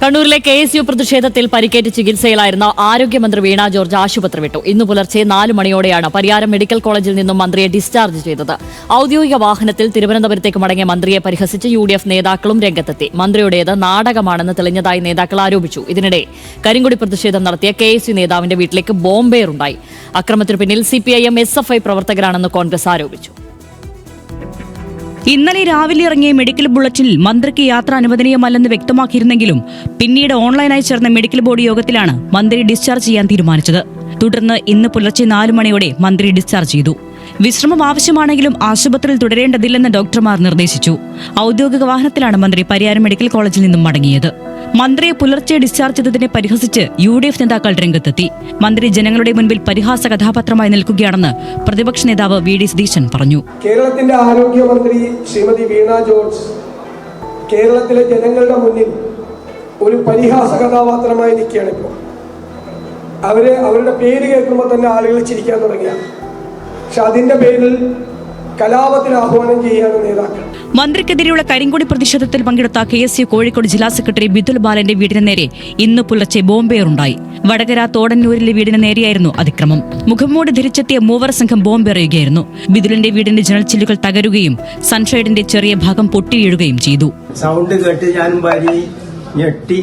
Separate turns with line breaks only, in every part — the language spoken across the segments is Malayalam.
കണ്ണൂരിലെ KSU പ്രതിഷേധത്തിൽ പരിക്കേറ്റ് ചികിത്സയിലായിരുന്ന ആരോഗ്യമന്ത്രി വീണ ജോർജ് ആശുപത്രി വിട്ടു. ഇന്നു പുലർച്ചെ 4 മണിയോടെയാണ് പരിയാരം മെഡിക്കൽ കോളേജിൽ നിന്നും മന്ത്രിയെ ഡിസ്ചാർജ് ചെയ്തത്. ഔദ്യോഗിക വാഹനത്തിൽ തിരുവനന്തപുരത്തേക്ക് മടങ്ങിയ മന്ത്രിയെ പരിഹസിച്ച് UDF നേതാക്കളും രംഗത്തെത്തി. മന്ത്രിയുടേത് നാടകമാണെന്ന് തെളിഞ്ഞതായി നേതാക്കൾ ആരോപിച്ചു. ഇതിനിടെ കരിങ്കൊടി പ്രതിഷേധം നടത്തിയ KSU നേതാവിന്റെ വീട്ടിലേക്ക് ബോംബേറുണ്ടായി. അക്രമത്തിനു പിന്നിൽ CPIM SFI പ്രവർത്തകരാണെന്ന് കോൺഗ്രസ് ആരോപിച്ചു.
ഇന്നലെ രാവിലെ ഇറങ്ങിയ മെഡിക്കൽ ബുള്ളറ്റിനിൽ മന്ത്രിക്ക് യാത്ര അനുവദനീയമല്ലെന്ന് വ്യക്തമാക്കിയിരുന്നെങ്കിലും പിന്നീട് ഓൺലൈനായി ചേർന്ന മെഡിക്കൽ ബോർഡ് യോഗത്തിലാണ് മന്ത്രി ഡിസ്ചാർജ് ചെയ്യാൻ തീരുമാനിച്ചത്. തുടർന്ന് ഇന്ന് പുലർച്ചെ 4 മണിയോടെ മന്ത്രി ഡിസ്ചാർജ് ചെയ്തു. വിശ്രമം ആവശ്യമാണെങ്കിലും ആശുപത്രിയിൽ തുടരേണ്ടതില്ലെന്ന് ഡോക്ടർമാർ നിർദ്ദേശിച്ചു. ഔദ്യോഗിക വാഹനത്തിലാണ് മന്ത്രി പരിയാരം മെഡിക്കൽ കോളേജിൽ നിന്നും മടങ്ങിയത്. മന്ത്രിയെ പുലർച്ചെ ഡിസ്ചാർജ് ചെയ്തതിനെ പരിഹസിച്ച് UDF നേതാക്കൾ രംഗത്തെത്തി. മന്ത്രി ജനങ്ങളുടെ മുൻപിൽ പരിഹാസ കഥാപാത്രമായി നിൽക്കുകയാണെന്ന് പ്രതിപക്ഷ നേതാവ് VD സതീശൻ പറഞ്ഞു.
കേരളത്തിന്റെ ആരോഗ്യമന്ത്രി ശ്രീമതി വീണ ജോർജ് കേരളത്തിലെ ജനങ്ങളുടെ മുന്നിൽ ഒരു പരിഹാസ കഥാപാത്രമായി നിൽക്കുകയാണ്. ഇപ്പോൾ അവരുടെ പേര് കേൾക്കുമ്പോൾ തന്നെ ആളുകൾ ചിരിക്കാൻ തുടങ്ങിയാണ്. പക്ഷെ അതിന്റെ പേരിൽ കലാപത്തിന് ആഹ്വാനം ചെയ്യാണ് നേതാക്കൾ.
മന്ത്രിക്കെതിരെയുള്ള കരിങ്കൊടി പ്രതിഷേധത്തിൽ പങ്കെടുത്ത KSU കോഴിക്കോട് ജില്ലാ സെക്രട്ടറി ബിദുൽ ബാലന്റെ വീടിന് നേരെ ഇന്ന് പുലർച്ചെ ബോംബേറുണ്ടായി. വടകര തോടന്നൂരിലെ വീടിന് നേരെയായിരുന്നു അതിക്രമം. മുഖംമൂടി ധരിച്ചെത്തിയ മൂവർ സംഘം ബോംബെറിയുകയായിരുന്നു. ബിദുലിന്റെ വീടിന്റെ ജനൽ ചില്ലുകൾ തകരുകയും സൺഷൈഡിന്റെ ചെറിയ ഭാഗം പൊട്ടി വീഴുകയും ചെയ്തു.
സൗണ്ട് കേട്ട് ഞാനും ഭാര്യ ഞെട്ടി.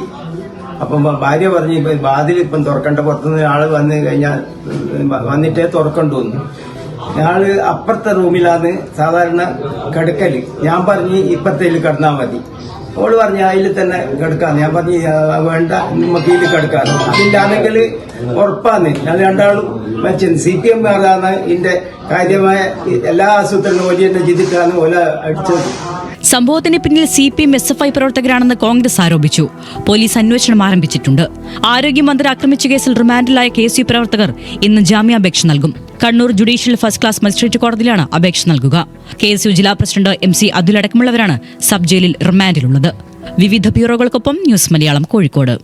അപ്പം ഭാര്യ പറഞ്ഞു, ഇപ്പം വാതിൽ ഇപ്പം തുറക്കണ്ട, പുറത്തുനിന്ന് ആള് വന്നു കഴിഞ്ഞാൽ വന്നിട്ടേ തുറക്കണ്ടു. ഞാള് അപ്പുറത്തെ റൂമിലാണ് സാധാരണ കിടക്കല്. ഞാൻ പറഞ്ഞ് ഇപ്പത്തേൽ കിടന്നാൽ മതി. ഓള് പറഞ്ഞ അതിൽ തന്നെ കിടക്കാന്ന്. ഞാൻ പറഞ്ഞ് വേണ്ട, നമുക്ക് ഇതിൽ കിടക്കാന്ന്. അതില്ലാണെങ്കിൽ ഉറപ്പാന്ന്. ഞാൻ രണ്ടാളും വെച്ചത് CPM കാരാണ് ഇതിന്റെ കാര്യമായ എല്ലാ ആസൂത്രണം വലിയ ചെയ്തിട്ടാണ് ഓല അടിച്ചത്.
സംഭവത്തിന് പിന്നിൽ CPM SFI പ്രവർത്തകരാണെന്ന് കോൺഗ്രസ് ആരോപിച്ചു. പോലീസ് അന്വേഷണം ആരംഭിച്ചിട്ടുണ്ട്. ആരോഗ്യമന്ത്രി ആക്രമിച്ച കേസിൽ റിമാൻഡിലായ KSU പ്രവർത്തകർ ഇന്ന് ജാമ്യാപേക്ഷ നൽകും. Kannur judicial first class magistrate കോടതിയിലാണ് അപേക്ഷ നൽകുക. KSU ജില്ലാ പ്രസിഡന്റ് MC അതുൽ അടക്കമുള്ളവരാണ് സബ് ജയിലിൽ റിമാൻഡിലുള്ളത്. വിവിധ ബ്യൂറോകൾക്കൊപ്പം ന്യൂസ് മലയാളം കോഴിക്കോട്.